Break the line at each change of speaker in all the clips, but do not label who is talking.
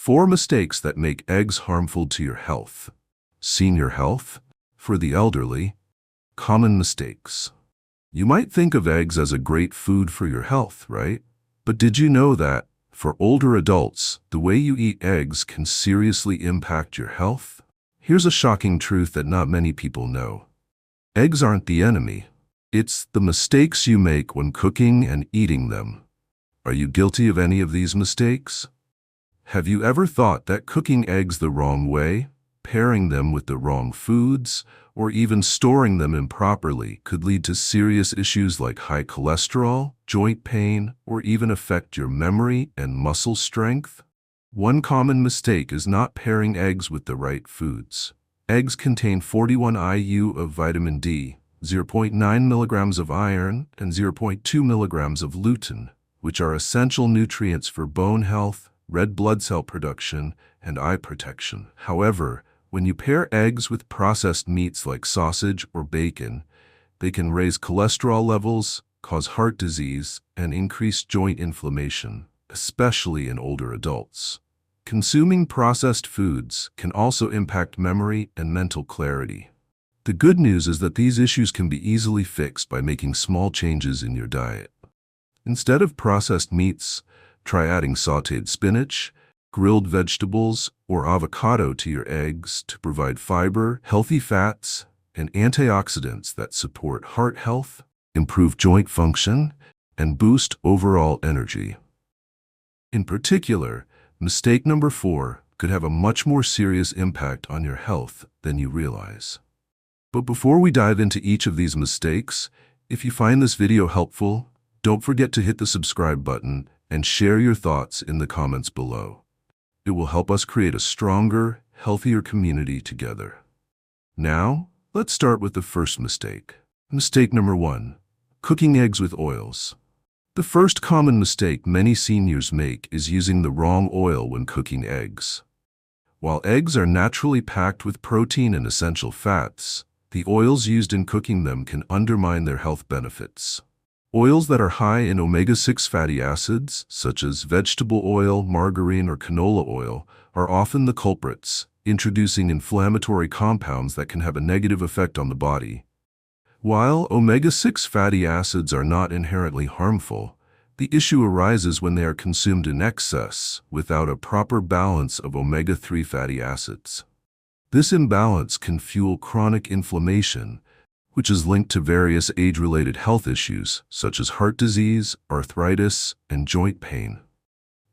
4 mistakes that make eggs harmful to your health. Senior health? For the elderly? Common mistakes. You might think of eggs as a great food for your health, right? But did you know that, for older adults, the way you eat eggs can seriously impact your health? Here's a shocking truth that not many people know. Eggs aren't the enemy. It's the mistakes you make when cooking and eating them. Are you guilty of any of these mistakes? Have you ever thought that cooking eggs the wrong way, pairing them with the wrong foods, or even storing them improperly could lead to serious issues like high cholesterol, joint pain, or even affect your memory and muscle strength? One common mistake is not pairing eggs with the right foods. Eggs contain 41 IU of vitamin D, 0.9 milligrams of iron, and 0.2 milligrams of lutein, which are essential nutrients for bone health, red blood cell production, and eye protection. However, when you pair eggs with processed meats like sausage or bacon, they can raise cholesterol levels, cause heart disease, and increase joint inflammation, especially in older adults. Consuming processed foods can also impact memory and mental clarity. The good news is that these issues can be easily fixed by making small changes in your diet. Instead of processed meats, try adding sautéed spinach, grilled vegetables, or avocado to your eggs to provide fiber, healthy fats, and antioxidants that support heart health, improve joint function, and boost overall energy. In particular, mistake number 4 could have a much more serious impact on your health than you realize. But before we dive into each of these mistakes, if you find this video helpful, don't forget to hit the subscribe button and share your thoughts in the comments below. It will help us create a stronger, healthier community together. Now, let's start with the first mistake. Mistake number 1, cooking eggs with oils. The first common mistake many seniors make is using the wrong oil when cooking eggs. While eggs are naturally packed with protein and essential fats, the oils used in cooking them can undermine their health benefits. Oils that are high in omega-6 fatty acids, such as vegetable oil, margarine, or canola oil, are often the culprits, introducing inflammatory compounds that can have a negative effect on the body. While omega-6 fatty acids are not inherently harmful, the issue arises when they are consumed in excess without a proper balance of omega-3 fatty acids. This imbalance can fuel chronic inflammation, which is linked to various age-related health issues such as heart disease, arthritis, and joint pain.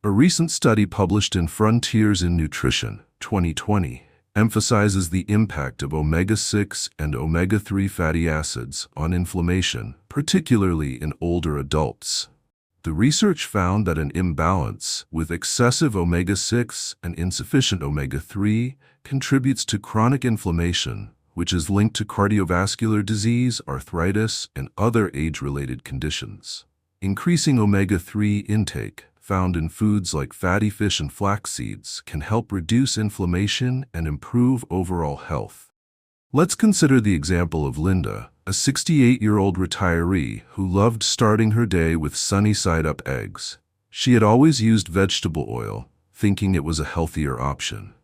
A recent study published in Frontiers in Nutrition, 2020, emphasizes the impact of omega-6 and omega-3 fatty acids on inflammation, particularly in older adults. The research found that an imbalance with excessive omega-6 and insufficient omega-3 contributes to chronic inflammation, which is linked to cardiovascular disease, arthritis, and other age-related conditions. Increasing omega-3 intake, found in foods like fatty fish and flax seeds, can help reduce inflammation and improve overall health. Let's consider the example of Linda, a 68-year-old retiree who loved starting her day with sunny-side-up eggs. She had always used vegetable oil, thinking it was a healthier option.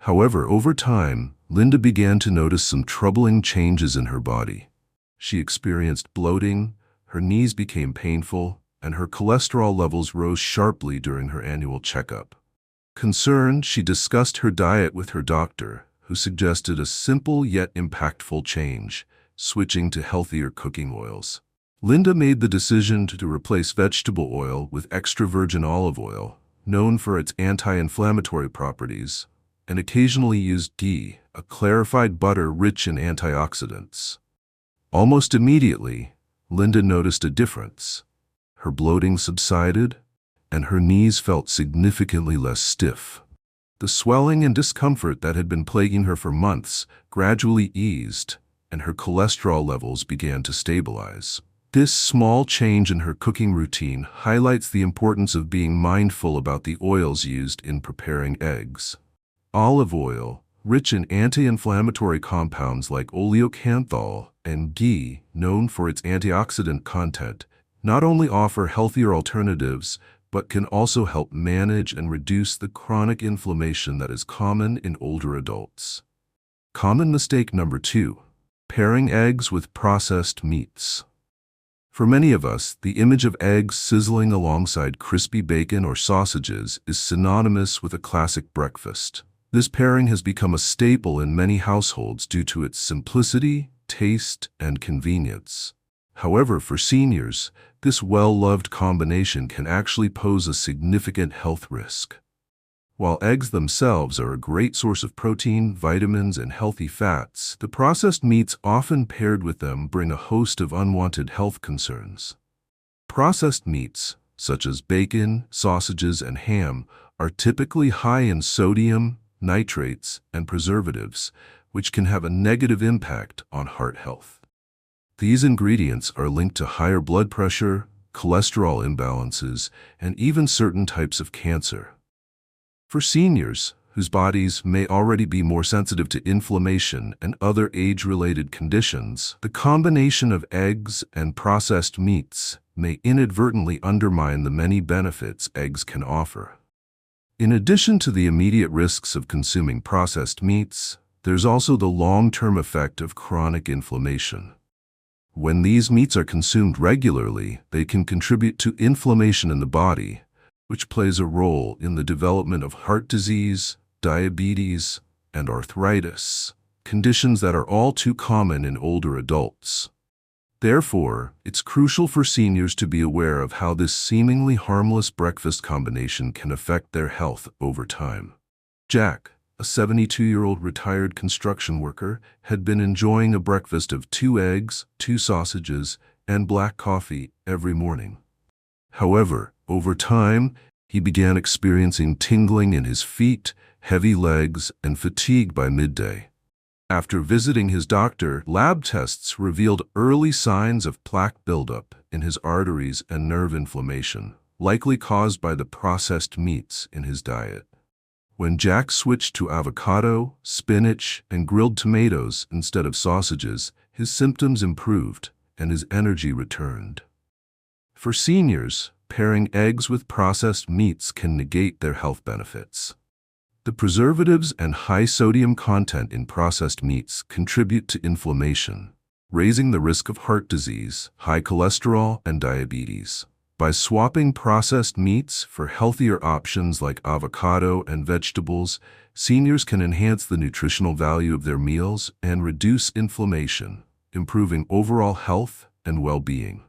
However, over time, Linda began to notice some troubling changes in her body. She experienced bloating, her knees became painful, and her cholesterol levels rose sharply during her annual checkup. Concerned, she discussed her diet with her doctor, who suggested a simple yet impactful change, switching to healthier cooking oils. Linda made the decision to replace vegetable oil with extra virgin olive oil, known for its anti-inflammatory properties, and occasionally used ghee, a clarified butter rich in antioxidants. Almost immediately, Linda noticed a difference. Her bloating subsided, and her knees felt significantly less stiff. The swelling and discomfort that had been plaguing her for months gradually eased, and her cholesterol levels began to stabilize. This small change in her cooking routine highlights the importance of being mindful about the oils used in preparing eggs. Olive oil, rich in anti-inflammatory compounds like oleocanthal, and ghee, known for its antioxidant content, not only offer healthier alternatives, but can also help manage and reduce the chronic inflammation that is common in older adults. Common mistake number 2: pairing eggs with processed meats. For many of us, the image of eggs sizzling alongside crispy bacon or sausages is synonymous with a classic breakfast. This pairing has become a staple in many households due to its simplicity, taste, and convenience. However, for seniors, this well-loved combination can actually pose a significant health risk. While eggs themselves are a great source of protein, vitamins, and healthy fats, the processed meats often paired with them bring a host of unwanted health concerns. Processed meats, such as bacon, sausages, and ham, are typically high in sodium, nitrates, and preservatives, which can have a negative impact on heart health. These ingredients are linked to higher blood pressure, cholesterol imbalances, and even certain types of cancer. For seniors, whose bodies may already be more sensitive to inflammation and other age-related conditions, the combination of eggs and processed meats may inadvertently undermine the many benefits eggs can offer. In addition to the immediate risks of consuming processed meats, there's also the long-term effect of chronic inflammation. When these meats are consumed regularly, they can contribute to inflammation in the body, which plays a role in the development of heart disease, diabetes, and arthritis, conditions that are all too common in older adults. Therefore, it's crucial for seniors to be aware of how this seemingly harmless breakfast combination can affect their health over time. Jack, a 72-year-old retired construction worker, had been enjoying a breakfast of 2 eggs, 2 sausages, and black coffee every morning. However, over time, he began experiencing tingling in his feet, heavy legs, and fatigue by midday. After visiting his doctor, lab tests revealed early signs of plaque buildup in his arteries and nerve inflammation, likely caused by the processed meats in his diet. When Jack switched to avocado, spinach, and grilled tomatoes instead of sausages, his symptoms improved and his energy returned. For seniors, pairing eggs with processed meats can negate their health benefits. The preservatives and high sodium content in processed meats contribute to inflammation, raising the risk of heart disease, high cholesterol, and diabetes. By swapping processed meats for healthier options like avocado and vegetables, seniors can enhance the nutritional value of their meals and reduce inflammation, improving overall health and well-being.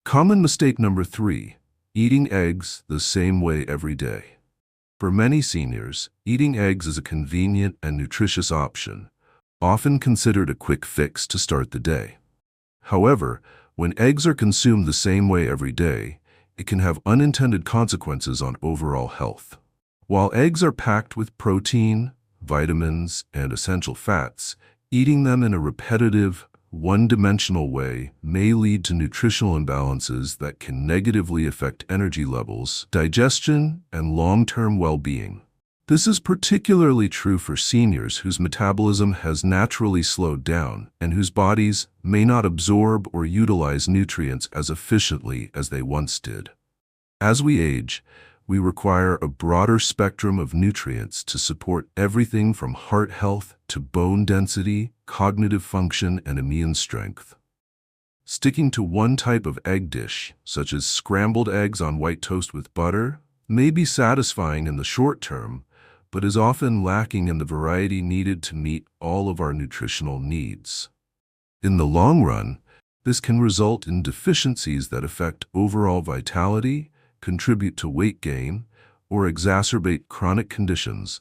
Common mistake number 3: eating eggs the same way every day. For many seniors, eating eggs is a convenient and nutritious option, often considered a quick fix to start the day. However, when eggs are consumed the same way every day, it can have unintended consequences on overall health. While eggs are packed with protein, vitamins, and essential fats, eating them in a repetitive, one-dimensional way may lead to nutritional imbalances that can negatively affect energy levels, digestion, and long-term well-being. This is particularly true for seniors whose metabolism has naturally slowed down and whose bodies may not absorb or utilize nutrients as efficiently as they once did. As we age, we require a broader spectrum of nutrients to support everything from heart health to bone density, cognitive function, and immune strength. Sticking to one type of egg dish, such as scrambled eggs on white toast with butter, may be satisfying in the short term, but is often lacking in the variety needed to meet all of our nutritional needs. In the long run, this can result in deficiencies that affect overall vitality, contribute to weight gain, or exacerbate chronic conditions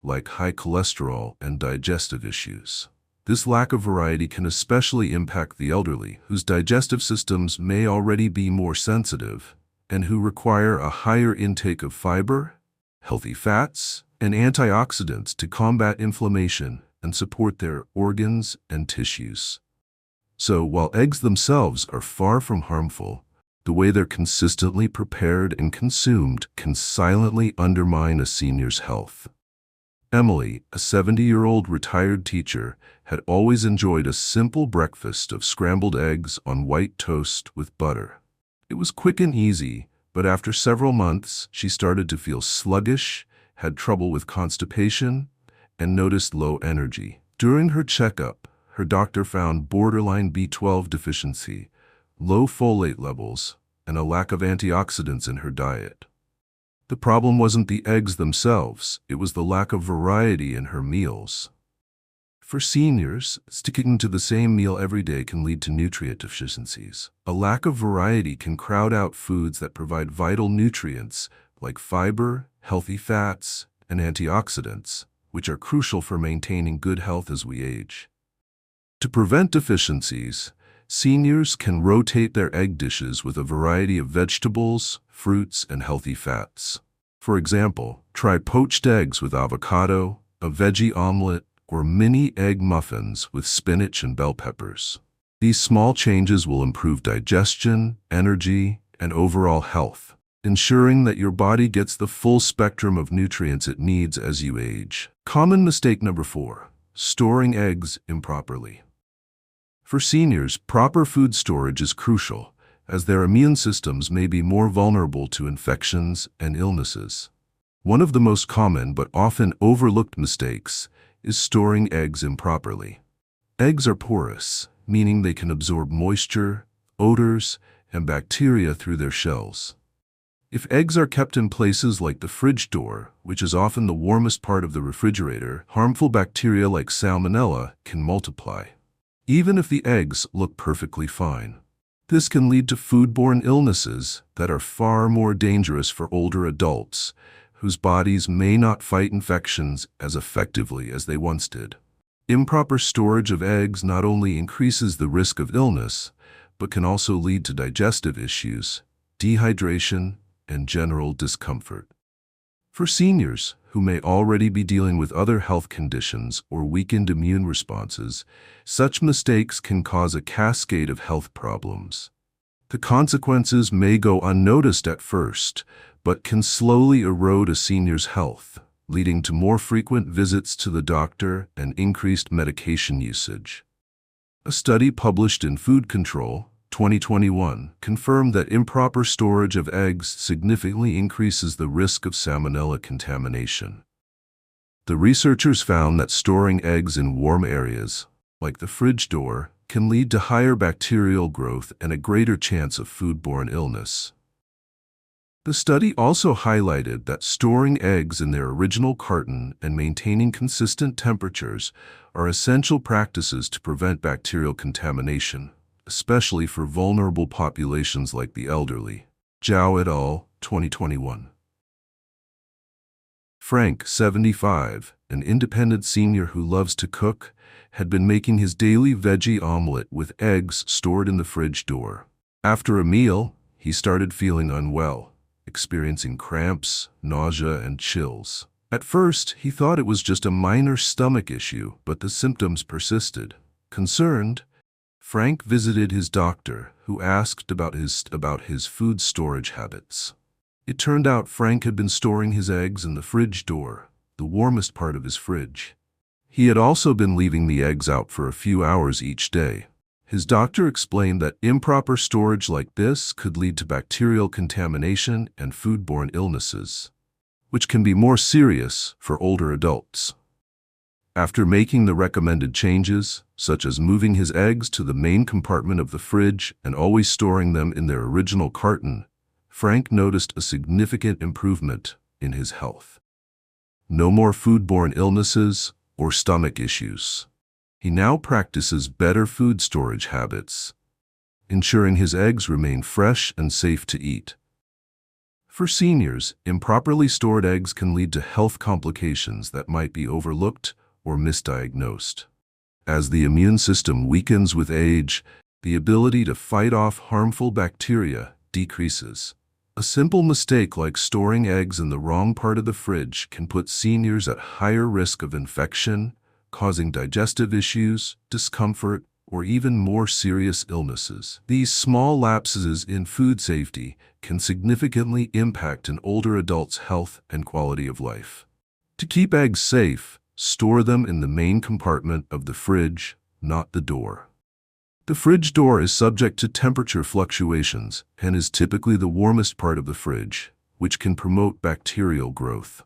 like high cholesterol and digestive issues. This lack of variety can especially impact the elderly, whose digestive systems may already be more sensitive and who require a higher intake of fiber, healthy fats, and antioxidants to combat inflammation and support their organs and tissues. So, while eggs themselves are far from harmful, the way they're consistently prepared and consumed can silently undermine a senior's health. Emily, a 70-year-old retired teacher, had always enjoyed a simple breakfast of scrambled eggs on white toast with butter. It was quick and easy, But after several months, she started to feel sluggish, had trouble with constipation, and noticed low energy. During her checkup, her doctor found borderline B12 deficiency, low folate levels, and a lack of antioxidants in her diet. The problem wasn't the eggs themselves, it was the lack of variety in her meals. For seniors, sticking to the same meal every day can lead to nutrient deficiencies. A lack of variety can crowd out foods that provide vital nutrients like fiber, healthy fats, and antioxidants, which are crucial for maintaining good health as we age. To prevent deficiencies, seniors can rotate their egg dishes with a variety of vegetables, fruits, and healthy fats. For example, try poached eggs with avocado, a veggie omelet, or mini egg muffins with spinach and bell peppers. These small changes will improve digestion, energy, and overall health, ensuring that your body gets the full spectrum of nutrients it needs as you age. Common mistake number 4: storing eggs improperly. For seniors, proper food storage is crucial, as their immune systems may be more vulnerable to infections and illnesses. One of the most common but often overlooked mistakes is storing eggs improperly. Eggs are porous, meaning they can absorb moisture, odors, and bacteria through their shells. If eggs are kept in places like the fridge door, which is often the warmest part of the refrigerator, harmful bacteria like salmonella can multiply, even if the eggs look perfectly fine. This can lead to foodborne illnesses that are far more dangerous for older adults, whose bodies may not fight infections as effectively as they once did. Improper storage of eggs not only increases the risk of illness, but can also lead to digestive issues, dehydration, and general discomfort. For seniors, who may already be dealing with other health conditions or weakened immune responses, such mistakes can cause a cascade of health problems. The consequences may go unnoticed at first, but can slowly erode a senior's health, leading to more frequent visits to the doctor and increased medication usage. A study published in Food Control, 2021, confirmed that improper storage of eggs significantly increases the risk of salmonella contamination. The researchers found that storing eggs in warm areas, like the fridge door, can lead to higher bacterial growth and a greater chance of foodborne illness. The study also highlighted that storing eggs in their original carton and maintaining consistent temperatures are essential practices to prevent bacterial contamination, especially for vulnerable populations like the elderly. Zhao et al., 2021. Frank, 75, an independent senior who loves to cook, had been making his daily veggie omelet with eggs stored in the fridge door. After a meal, he started feeling unwell, experiencing cramps, nausea, and chills. At first, he thought it was just a minor stomach issue, but the symptoms persisted. Concerned, Frank visited his doctor, who asked about his food storage habits. It turned out Frank had been storing his eggs in the fridge door, the warmest part of his fridge. He had also been leaving the eggs out for a few hours each day. His doctor explained that improper storage like this could lead to bacterial contamination and foodborne illnesses, which can be more serious for older adults. After making the recommended changes, such as moving his eggs to the main compartment of the fridge and always storing them in their original carton, Frank noticed a significant improvement in his health. No more foodborne illnesses or stomach issues. He now practices better food storage habits, ensuring his eggs remain fresh and safe to eat. For seniors, improperly stored eggs can lead to health complications that might be overlooked or misdiagnosed. As the immune system weakens with age, the ability to fight off harmful bacteria decreases. A simple mistake like storing eggs in the wrong part of the fridge can put seniors at higher risk of infection, causing digestive issues, discomfort, or even more serious illnesses. These small lapses in food safety can significantly impact an older adult's health and quality of life. To keep eggs safe, store them in the main compartment of the fridge, not the door. The fridge door is subject to temperature fluctuations and is typically the warmest part of the fridge, which can promote bacterial growth.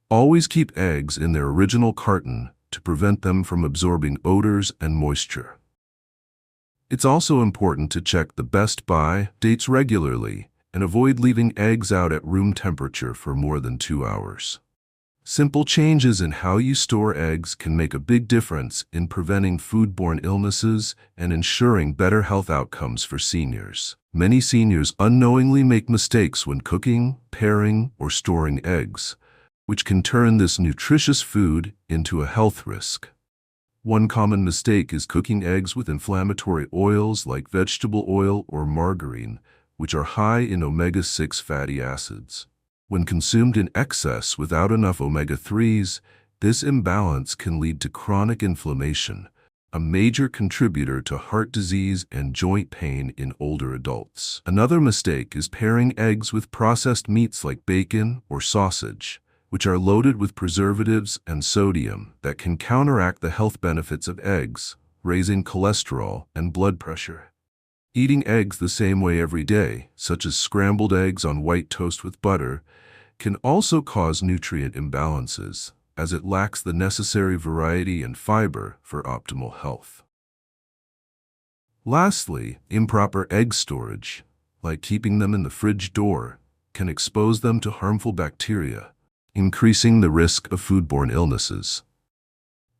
Always keep eggs in their original carton to prevent them from absorbing odors and moisture. It's also important to check the best by dates regularly and avoid leaving eggs out at room temperature for more than 2 hours. Simple changes in how you store eggs can make a big difference in preventing foodborne illnesses and ensuring better health outcomes for seniors. Many seniors unknowingly make mistakes when cooking, paring, or storing eggs, which can turn this nutritious food into a health risk. One common mistake is cooking eggs with inflammatory oils like vegetable oil or margarine, which are high in omega-6 fatty acids. When consumed in excess without enough omega-3s, this imbalance can lead to chronic inflammation, a major contributor to heart disease and joint pain in older adults. Another mistake is pairing eggs with processed meats like bacon or sausage, which are loaded with preservatives and sodium that can counteract the health benefits of eggs, raising cholesterol and blood pressure. Eating eggs the same way every day, such as scrambled eggs on white toast with butter, can also cause nutrient imbalances, as it lacks the necessary variety and fiber for optimal health. Lastly, improper egg storage, like keeping them in the fridge door, can expose them to harmful bacteria, increasing the risk of foodborne illnesses.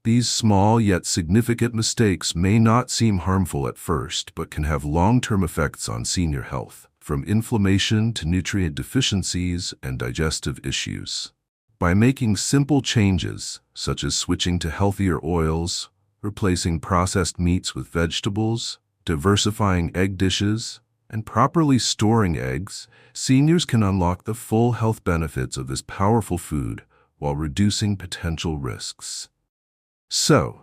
These small yet significant mistakes may not seem harmful at first, but can have long-term effects on senior health, from inflammation to nutrient deficiencies and digestive issues. By making simple changes, such as switching to healthier oils, replacing processed meats with vegetables, diversifying egg dishes, and properly storing eggs, seniors can unlock the full health benefits of this powerful food while reducing potential risks. So,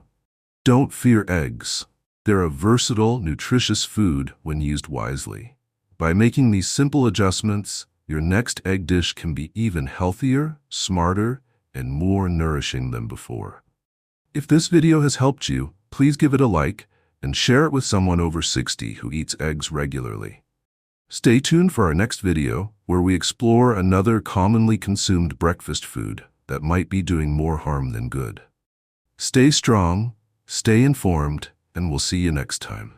don't fear eggs. They're a versatile, nutritious food when used wisely. By making these simple adjustments, your next egg dish can be even healthier, smarter, and more nourishing than before. If this video has helped you, please give it a like and share it with someone over 60 who eats eggs regularly. Stay tuned for our next video, where we explore another commonly consumed breakfast food that might be doing more harm than good. Stay strong, stay informed, and we'll see you next time.